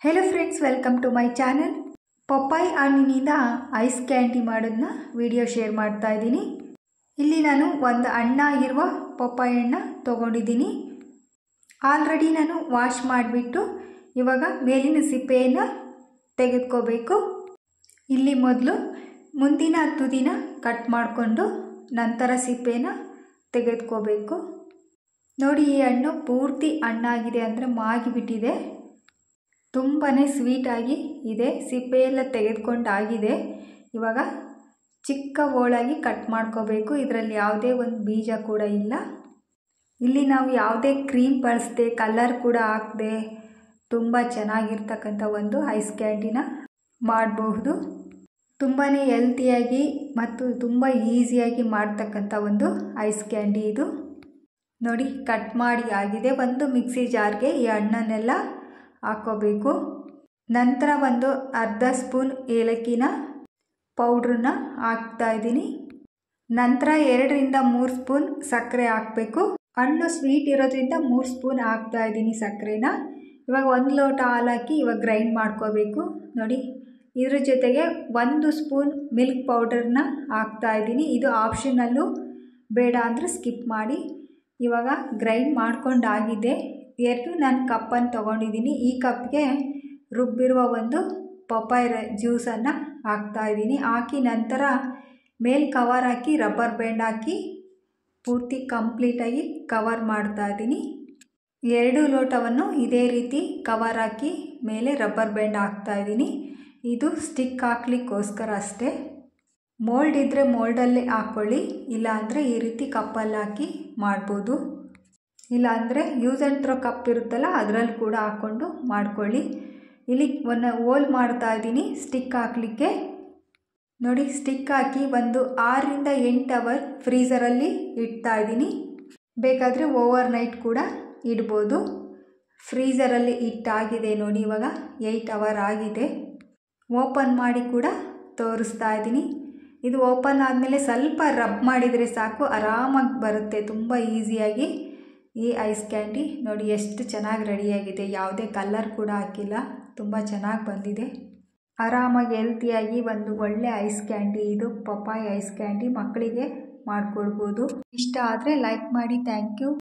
Hello friends, welcome to my channel. ಪಪ್ಪಾಯಿ ಹಣ್ಣಿನಿಂದ ice candy ಮಾಡೋದನ್ನ ವಿಡಿಯೋ ಶೇರ್ ಮಾಡ್ತಾ ಇದ್ದೀನಿ. ಇಲ್ಲಿ ನಾನು ಒಂದು ಹಣ್ಣಾಗಿರುವ ಪಪ್ಪಾಯಿ ಹಣ್ಣು ತೊಗೊಂಡಿದ್ದೀನಿ. ಆಲ್ರೆಡಿ ನಾನು ವಾಶ್ ಮಾಡಿಬಿಟ್ಟು ಇವಾಗ ಮೇಲಿನ ಸಿಪ್ಪೆಯನ್ನು ತೆಗೆದುಕೋಬೇಕು. ಇಲ್ಲಿ ಮೊದಲು ಮುಂದಿನ ತುದಿನ ಕಟ್ ಮಾಡಿಕೊಂಡು ನಂತರ ಸಿಪ್ಪೆನ ತೆಗೆದುಕೋಬೇಕು. ನೋಡಿ, ಈ ಹಣ್ಣು ಪೂರ್ತಿ ಹಣ್ಣಾಗಿದೆ, ಅಂದರೆ ಮಾಗಿಬಿಟ್ಟಿದೆ. ತುಂಬಾ ಸ್ವೀಟಾಗಿ ಇದೆ. ಸಿಪ್ಪೆ ಎಲ್ಲ ತೆಗೆದುಕೊಂಡಾಗಿದೆ. ಇವಾಗ ಚಿಕ್ಕ ಹೋಳಾಗಿ ಕಟ್ ಮಾಡ್ಕೋಬೇಕು. ಇದರಲ್ಲಿ ಯಾವುದೇ ಒಂದು ಬೀಜ ಕೂಡ ಇಲ್ಲ. ಇಲ್ಲಿ ನಾವು ಯಾವುದೇ ಕ್ರೀಮ್ ಬಳಸದೆ, ಕಲರ್ ಕೂಡ ಹಾಕದೆ ತುಂಬ ಚೆನ್ನಾಗಿರ್ತಕ್ಕಂಥ ಒಂದು ಐಸ್ ಕ್ಯಾಂಡಿನ ಮಾಡಬಹುದು. ತುಂಬಾ ಹೆಲ್ತಿಯಾಗಿ ಮತ್ತು ತುಂಬ ಈಸಿಯಾಗಿ ಮಾಡ್ತಕ್ಕಂಥ ಒಂದು ಐಸ್ ಕ್ಯಾಂಡಿ ಇದು. ನೋಡಿ, ಕಟ್ ಮಾಡಿ ಆಗಿದೆ. ಒಂದು ಮಿಕ್ಸಿ ಜಾರ್ಗೆ ಈ ಹಣ್ಣನ್ನೆಲ್ಲ ಹಾಕೋಬೇಕು. ನಂತರ ಒಂದು ಅರ್ಧ ಸ್ಪೂನ್ ಏಲಕ್ಕಿನ ಪೌಡ್ರನ್ನ ಹಾಕ್ತಾ ಇದ್ದೀನಿ. ನಂತರ 2 ರಿಂದ 3 ಸ್ಪೂನ್ ಸಕ್ಕರೆ ಹಾಕಬೇಕು. ಹಣ್ಣು ಸ್ವೀಟ್ ಇರೋದ್ರಿಂದ 3 ಸ್ಪೂನ್ ಹಾಕ್ತಾ ಇದ್ದೀನಿ ಸಕ್ಕರೆನ. ಇವಾಗ 1 ಲೋಟ ಹಾಲು ಹಾಕಿ ಇವಾಗ ಗ್ರೈಂಡ್ ಮಾಡ್ಕೋಬೇಕು. ನೋಡಿ, ಇದ್ರ ಜೊತೆಗೆ 1 ಸ್ಪೂನ್ ಮಿಲ್ಕ್ ಪೌಡರ್ನ ಹಾಕ್ತಾ ಇದ್ದೀನಿ. ಇದು ಆಪ್ಷನಲ್ಲು, ಬೇಡ ಅಂದರೆ ಸ್ಕಿಪ್ ಮಾಡಿ. ಇವಾಗ ಗ್ರೈಂಡ್ ಮಾಡ್ಕೊಂಡಾಗಿದೆ. 2 ನಾನು ಕಪ್ಪನ್ನು ತೊಗೊಂಡಿದ್ದೀನಿ. ಈ ಕಪ್ಗೆ ರುಬ್ಬಿರುವ ಒಂದು ಪಪ್ಪಾಯಿ ಜ್ಯೂಸನ್ನು ಹಾಕ್ತಾ ಇದ್ದೀನಿ. ಹಾಕಿ ನಂತರ ಮೇಲ್ ಕವರ್ ಹಾಕಿ ರಬ್ಬರ್ ಬ್ಯಾಂಡ್ ಹಾಕಿ ಪೂರ್ತಿ ಕಂಪ್ಲೀಟಾಗಿ ಕವರ್ ಮಾಡ್ತಾ ಇದ್ದೀನಿ. 2 ಲೋಟವನ್ನು ಇದೇ ರೀತಿ ಕವರ್ ಹಾಕಿ ಮೇಲೆ ರಬ್ಬರ್ ಬ್ಯಾಂಡ್ ಹಾಕ್ತಾ ಇದ್ದೀನಿ. ಇದು ಸ್ಟಿಕ್ ಹಾಕ್ಲಿಕ್ಕೋಸ್ಕರ ಅಷ್ಟೇ. ಮೋಲ್ಡ್ ಇದ್ದರೆ ಮೋಲ್ಡಲ್ಲೇ ಹಾಕ್ಕೊಳ್ಳಿ, ಇಲ್ಲಾಂದರೆ ಈ ರೀತಿ ಕಪ್ಪಲ್ಲಿ ಹಾಕಿ ಮಾಡ್ಬೋದು. ಇಲ್ಲಾಂದರೆ ಯೂಸ್ ಆ್ಯಂಡ್ ಥ್ರೋ ಕಪ್ ಇರುತ್ತಲ್ಲ, ಅದರಲ್ಲಿ ಕೂಡ ಹಾಕ್ಕೊಂಡು ಮಾಡ್ಕೊಳ್ಳಿ. ಇಲ್ಲಿ ಒಂದು ಹೋಲ್ ಮಾಡ್ತಾ ಇದ್ದೀನಿ ಸ್ಟಿಕ್ ಹಾಕಲಿಕ್ಕೆ. ನೋಡಿ, ಸ್ಟಿಕ್ ಹಾಕಿ ಒಂದು 6 ರಿಂದ 8 ಅವರ್ ಫ್ರೀಝರಲ್ಲಿ ಇಡ್ತಾ ಇದ್ದೀನಿ. ಬೇಕಾದರೆ ಓವರ್ ನೈಟ್ ಕೂಡ ಇಡ್ಬೋದು. ಫ್ರೀಝರಲ್ಲಿ ಇಟ್ಟಾಗಿದೆ. ನೋಡಿ, ಇವಾಗ 8 ಅವರ್ ಆಗಿದೆ. ಓಪನ್ ಮಾಡಿ ಕೂಡ ತೋರಿಸ್ತಾ ಇದ್ದೀನಿ. ಇದು ಓಪನ್ ಆದಮೇಲೆ ಸ್ವಲ್ಪ ರಬ್ ಮಾಡಿದರೆ ಸಾಕು, ಆರಾಮಾಗಿ ಬರುತ್ತೆ. ತುಂಬ ಈಸಿಯಾಗಿ ಈ ಐಸ್ ಕ್ಯಾಂಡಿ ನೋಡಿ ಎಷ್ಟು ಚೆನ್ನಾಗಿ ರೆಡಿಯಾಗಿದೆ. ಯಾವುದೇ ಕಲರ್ ಕೂಡ ಹಾಕಿಲ್ಲ, ತುಂಬ ಚೆನ್ನಾಗಿ ಬಂದಿದೆ. ಆರಾಮಾಗಿ ಹೆಲ್ತಿಯಾಗಿ ಒಂದು ಒಳ್ಳೆ ಐಸ್ ಕ್ಯಾಂಡಿ ಇದು. ಪಪ್ಪಾಯಿ ಐಸ್ ಕ್ಯಾಂಡಿ ಮಕ್ಕಳಿಗೆ ಮಾಡಿಕೊಡ್ಬೋದು. ಇಷ್ಟ ಆದರೆ ಲೈಕ್ ಮಾಡಿ. Thank you.